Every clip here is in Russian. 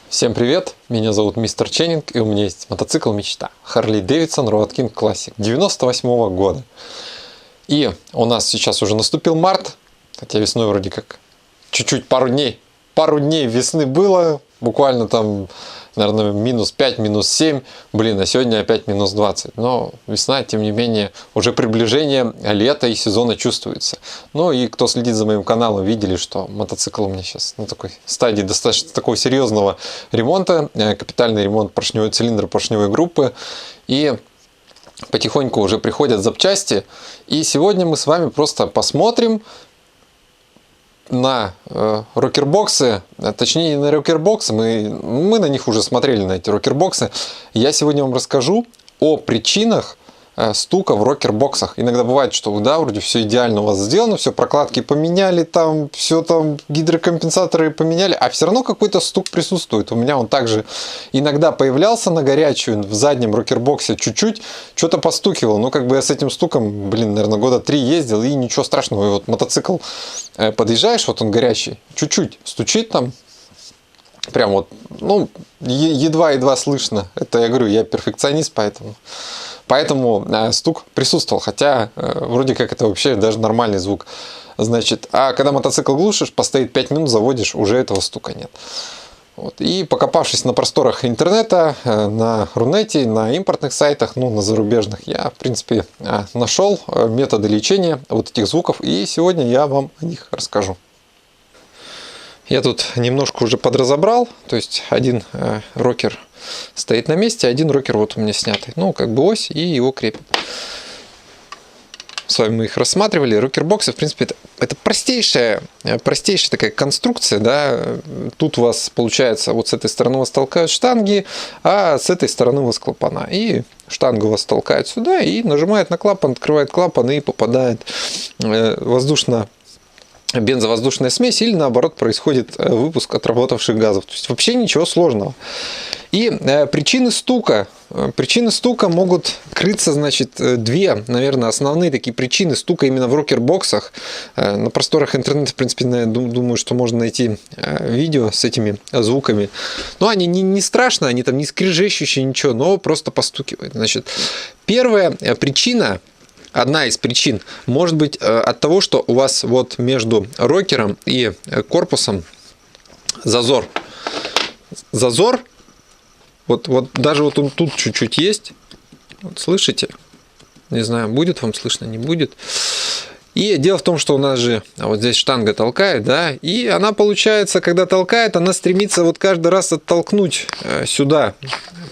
Всем привет, меня зовут Мистер Ченнинг, и у меня есть мотоцикл мечта Harley Davidson Road King Classic 98 года. И у нас сейчас уже наступил март, хотя весной вроде как чуть-чуть пару дней весны было, буквально там, наверное, минус 5, минус 7, а сегодня опять минус 20. Но весна, тем не менее, уже приближение лета и сезона чувствуется. Ну и кто следит за моим каналом, видели, что мотоцикл у меня сейчас на такой стадии достаточно такого серьезного ремонта, капитальный ремонт поршневой цилиндра, поршневой группы, и потихоньку уже приходят запчасти. И сегодня мы с вами просто посмотрим на рокербоксы, точнее не на рокербоксы, мы на них уже смотрели, на эти рокербоксы. Я сегодня вам расскажу о причинах стука в рокербоксах. Иногда бывает, что да, вроде все идеально у вас сделано, все прокладки поменяли, там все там гидрокомпенсаторы поменяли, а все равно какой-то стук присутствует. У меня он также иногда появлялся на горячую, в заднем рокербоксе чуть-чуть что-то постукивал. Ну, как бы я с этим стуком, наверное, года 3 ездил, и ничего страшного. И вот мотоцикл подъезжаешь, вот он горячий, чуть-чуть стучит там, прям вот, ну, едва-едва слышно. Это я говорю, я перфекционист, Поэтому стук присутствовал, хотя вроде как это вообще даже нормальный звук. Значит, а когда мотоцикл глушишь, постоит 5 минут, заводишь, уже этого стука нет. Вот. И покопавшись на просторах интернета, на Рунете, на импортных сайтах, ну, на зарубежных, я, в принципе, нашел методы лечения вот этих звуков, и сегодня я вам о них расскажу. Я тут немножко уже подразобрал, то есть один рокер стоит на месте, один рокер вот у меня снятый. Ну, как бы ось, и его крепим. С вами мы их рассматривали. Рокербоксы, в принципе, это простейшая такая конструкция, да. Тут у вас получается, вот с этой стороны у вас толкают штанги, а с этой стороны у вас клапана. И штанга у вас толкает сюда и нажимает на клапан, открывает клапан, и попадает бензовоздушная смесь, или наоборот происходит выпуск отработавших газов. То есть вообще ничего сложного. И причины стука могут крыться, значит, две, наверное, основные такие причины стука именно в рокербоксах. На просторах интернета, в принципе, думаю, что можно найти видео с этими звуками. Но они не страшные, они там не скрежещущие, ничего, но просто постукивают. Значит, первая причина, одна из причин может быть от того, что у вас вот между рокером и корпусом зазор. Вот даже вот он тут чуть-чуть есть. Вот слышите? Не знаю, будет вам слышно, не будет. И дело в том, что у нас же вот здесь штанга толкает, да, и она, получается, когда толкает, она стремится вот каждый раз оттолкнуть сюда,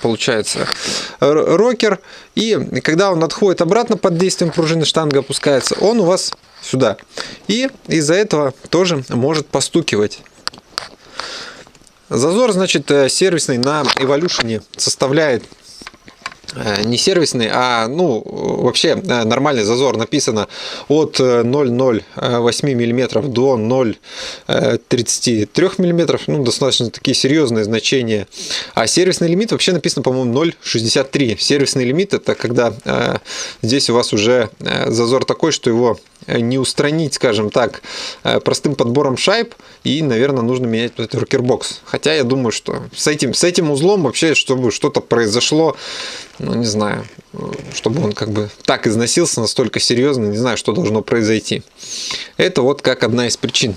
получается, рокер. И когда он отходит обратно под действием пружины, штанга опускается, он у вас сюда. И из-за этого тоже может постукивать. Зазор, значит, сервисный на Evolution составляет, не сервисный, а, ну, вообще нормальный зазор, написано от 0,08 мм до 0,33 мм, ну, достаточно такие серьезные значения. А сервисный лимит вообще написано, по-моему, 0,63. Сервисный лимит — это когда здесь у вас уже зазор такой, что его не устранить, скажем так, простым подбором шайб, и, наверное, нужно менять вот этот рокербокс. Хотя я думаю, что с этим узлом вообще, чтобы что-то произошло, ну, не знаю, чтобы он как бы так износился настолько серьезно, не знаю, что должно произойти. Это вот как одна из причин.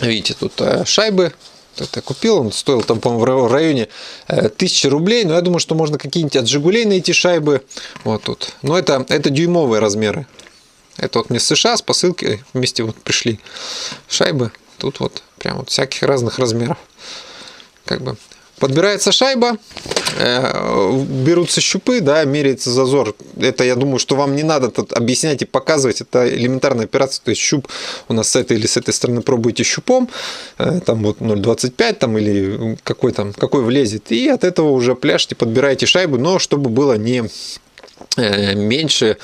Видите, тут шайбы. Это купил, он стоил там, по-моему, в районе 1000 рублей, но я думаю, что можно какие-нибудь от Жигулей найти шайбы. Вот тут. Но это дюймовые размеры. Это вот мне с США с посылки вместе вот пришли шайбы. Тут вот прям вот всяких разных размеров. Как бы подбирается шайба, берутся щупы, да, меряется зазор. Это, я думаю, что вам не надо тут объяснять и показывать. Это элементарная операция. То есть щуп у нас с этой или с этой стороны пробуете щупом. Там вот 0,25 там, или какой влезет. И от этого уже пляшете, подбираете шайбу, но чтобы было не меньше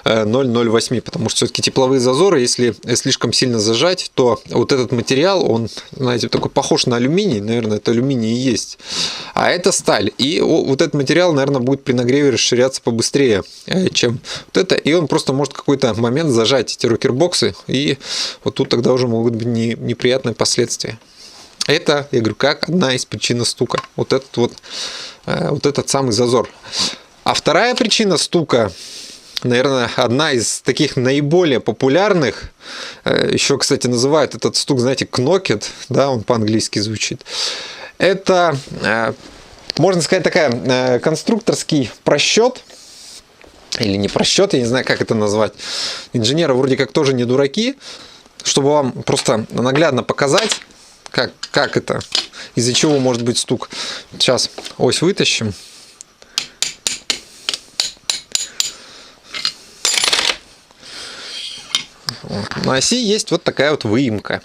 0,08, потому что все-таки тепловые зазоры, если слишком сильно зажать, то вот этот материал, он, знаете, такой похож на алюминий, наверное, это алюминий и есть, а это сталь, и вот этот материал, наверное, будет при нагреве расширяться побыстрее, чем вот это, и он просто может в какой-то момент зажать эти рокербоксы, и вот тут тогда уже могут быть неприятные последствия. Это, я говорю, как одна из причин стука. Вот этот самый зазор. А вторая причина стука, наверное, одна из таких наиболее популярных, еще, кстати, называют этот стук, знаете, кнокет, да, он по-английски звучит. Это, можно сказать, такая конструкторский просчет, или не просчет, я не знаю, как это назвать. Инженеры вроде как тоже не дураки, чтобы вам просто наглядно показать, как это, из-за чего может быть стук. Сейчас ось вытащим. Вот. На оси есть вот такая вот выемка.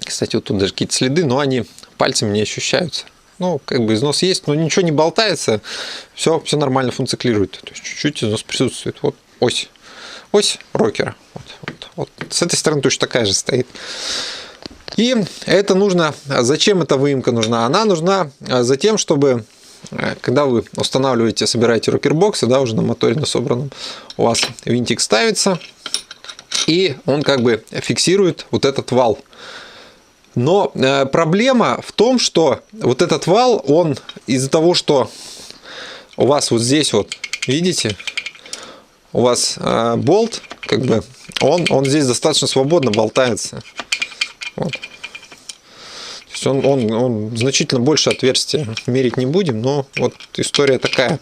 Кстати, вот тут даже какие-то следы, но они пальцем не ощущаются. Ну, как бы износ есть, но ничего не болтается, все нормально функционирует. То есть чуть-чуть износ присутствует. Вот ось рокера. Вот. С этой стороны точно такая же стоит. И это нужно, зачем эта выемка нужна? Она нужна за тем, чтобы, когда вы устанавливаете, собираете рокербоксы, да, уже на моторе на собранном, у вас винтик ставится, и он как бы фиксирует вот этот вал. Но проблема в том, что вот этот вал, он из-за того, что у вас вот здесь вот, видите, у вас болт, как бы, он здесь достаточно свободно болтается. Вот. То есть он значительно больше отверстия, мерить не будем, но вот история такая.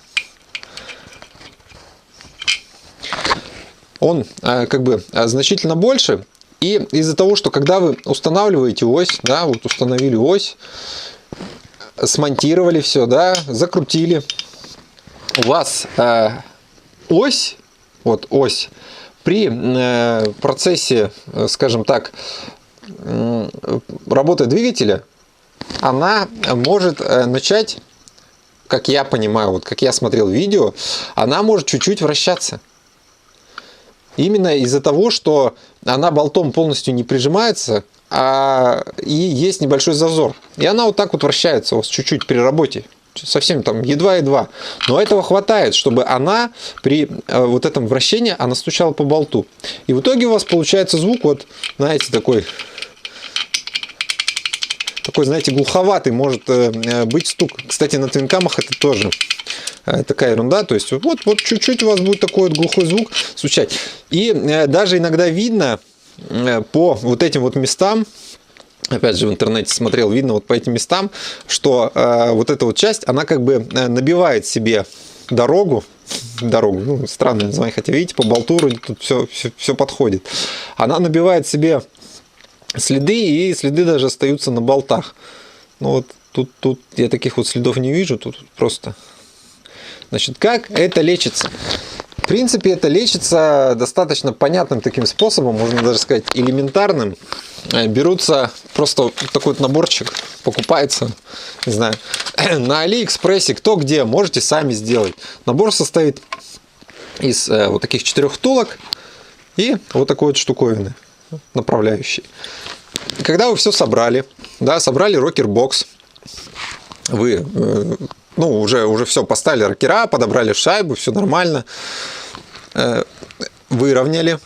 Он как бы значительно больше. И из-за того, что когда вы устанавливаете ось, да, вот установили ось, смонтировали все, да, закрутили, у вас ось, вот ось, при процессе, скажем так, работы двигателя, она может начать, как я понимаю, вот как я смотрел видео, она может чуть-чуть вращаться. Именно из-за того, что она болтом полностью не прижимается, и есть небольшой зазор. И она вот так вот вращается у вас чуть-чуть при работе. Совсем там едва-едва. Но этого хватает, чтобы она при вот этом вращении, она стучала по болту. И в итоге у вас получается звук, вот, знаете, такой, знаете, глуховатый может быть стук. Кстати, на твинкамах это тоже такая ерунда, то есть вот чуть-чуть у вас будет такой вот глухой звук звучать. И даже иногда видно по вот этим вот местам, опять же в интернете смотрел, видно вот по этим местам, что вот эта вот часть, она как бы набивает себе дорогу, ну, странное название, хотя видите, по болту вроде тут все подходит. Она набивает себе следы, и следы даже остаются на болтах. Ну вот тут я таких вот следов не вижу, тут просто... Значит, как это лечится? В принципе, это лечится достаточно понятным таким способом, можно даже сказать элементарным. Берутся просто вот такой вот наборчик, покупается, не знаю, на Алиэкспрессе, кто где, можете сами сделать. Набор состоит из вот таких 4 втулок и вот такой вот штуковины направляющей. Когда вы все собрали, да, собрали рокербокс, вы... Ну, уже все поставили рокера, подобрали шайбу, все нормально. Выровняли.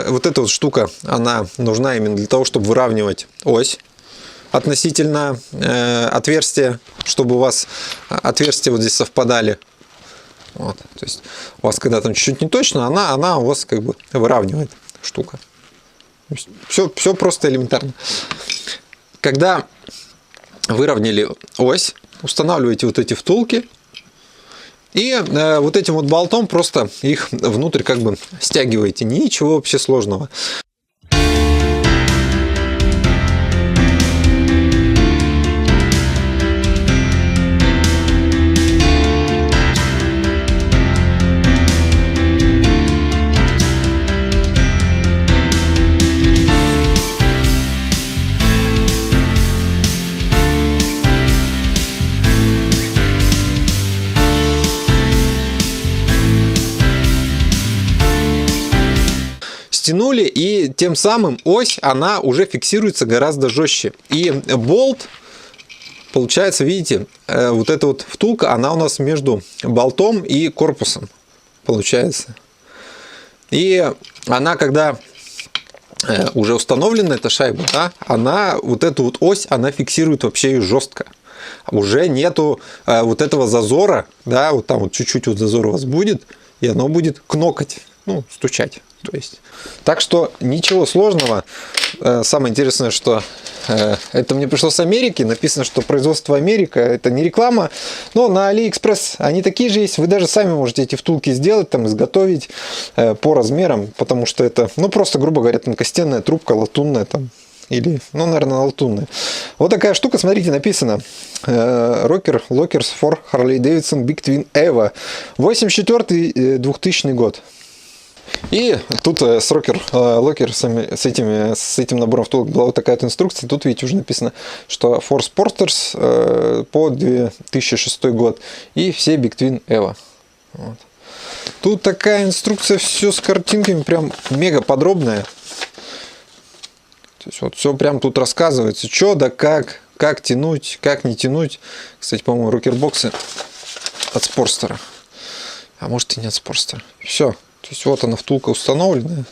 Вот эта вот штука, она нужна именно для того, чтобы выравнивать ось относительно отверстия, чтобы у вас отверстия вот здесь совпадали. Вот. То есть у вас когда там чуть-чуть не точно, она у вас как бы выравнивает штука. Все просто элементарно. Когда выровняли ось, устанавливаете вот эти втулки и вот этим вот болтом просто их внутрь как бы стягиваете. Ничего вообще сложного. Стянули, и тем самым ось, она уже фиксируется гораздо жестче. И болт, получается, видите, вот эта вот втулка, она у нас между болтом и корпусом получается. И она, когда уже установлена эта шайба, да, она вот эту вот ось, она фиксирует вообще и жестко. Уже нету вот этого зазора, да, вот там вот чуть-чуть вот зазор у вас будет, и оно будет кнокать, ну, стучать. То есть. Так что ничего сложного. Самое интересное, что это мне пришло с Америки. Написано, что производство Америка. Это не реклама. Но на AliExpress они такие же есть. Вы даже сами можете эти втулки сделать, там, изготовить по размерам. Потому что это, ну, просто, грубо говоря, тонкостенная трубка, латунная там. Или, ну, наверное, латунная. Вот такая штука, смотрите, написано. Rocker Lockers for Harley Davidson Big Twin Evo. 84-2000 год. И тут с Rocker Lockers, с этим набором втулок была вот такая вот инструкция. Тут, видите, уже написано, что Force Porters по 2006 год. И все Big Twin Evo. Вот. Тут такая инструкция, все с картинками, прям мега подробная. То есть вот все прям тут рассказывается, что да как тянуть, как не тянуть. Кстати, по-моему, рокербоксы от Спорстера. А может и не от Спорстера. Все. То есть вот она, втулка установленная.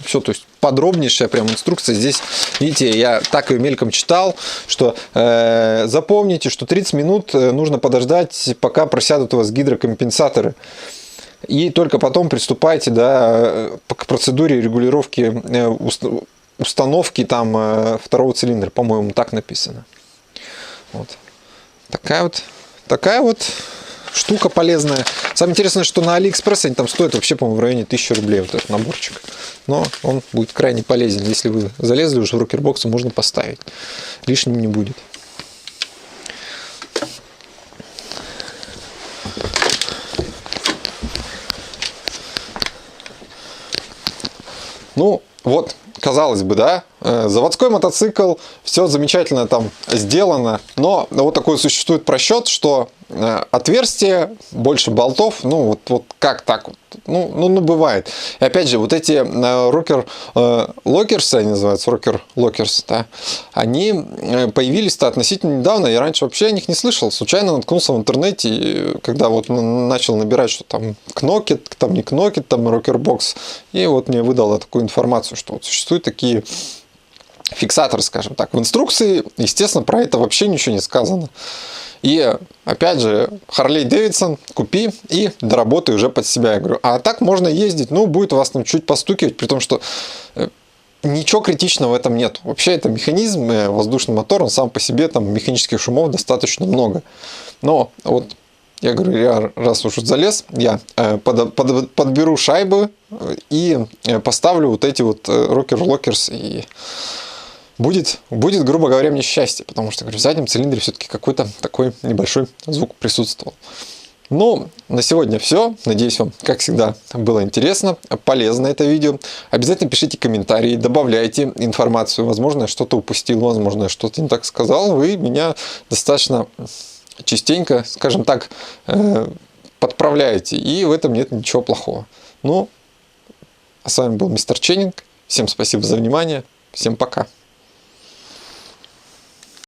Все, то есть подробнейшая прям инструкция. Здесь, видите, я так ее мельком читал, что запомните, что 30 минут нужно подождать, пока просядут у вас гидрокомпенсаторы. И только потом приступайте, да, к процедуре регулировки установки там второго цилиндра. По-моему, так написано. Вот. Такая вот штука полезная. Самое интересное, что на AliExpress они там стоят вообще, по-моему, в районе 1000 рублей вот этот наборчик. Но он будет крайне полезен. Если вы залезли уже в рокербоксы, можно поставить. Лишним не будет. Ну, вот, казалось бы, да, заводской мотоцикл, все замечательно там сделано, но вот такой существует просчет, что отверстие, больше болтов, ну, вот как так вот, ну, бывает. И опять же, вот эти Rocker Lockers, они называются, Rocker Lockers, да, они появились-то относительно недавно, я раньше вообще о них не слышал, случайно наткнулся в интернете, когда вот начал набирать, что там Knocket, там не Knocket, там Rockerbox, и вот мне выдало такую информацию, что вот существуют такие фиксаторы, скажем так. В инструкции, естественно, про это вообще ничего не сказано. И, опять же, Harley Davidson купи и доработай уже под себя. Я говорю, а так можно ездить, ну, будет у вас там чуть постукивать, при том, что ничего критичного в этом нет. Вообще, это механизм, воздушный мотор, он сам по себе, там, механических шумов достаточно много. Но, вот, я говорю, я раз уж залез, я подберу шайбы и поставлю вот эти вот Rocker Lockers, и будет, грубо говоря, мне счастье, потому что, говорю, в заднем цилиндре все-таки какой-то такой небольшой звук присутствовал. Ну, на сегодня все. Надеюсь, вам, как всегда, было интересно, полезно это видео. Обязательно пишите комментарии, добавляйте информацию. Возможно, я что-то упустил, возможно, я что-то не так сказал. Вы меня достаточно частенько, скажем так, подправляете. И в этом нет ничего плохого. Ну, а с вами был мистер Ченнинг. Всем спасибо за внимание. Всем пока.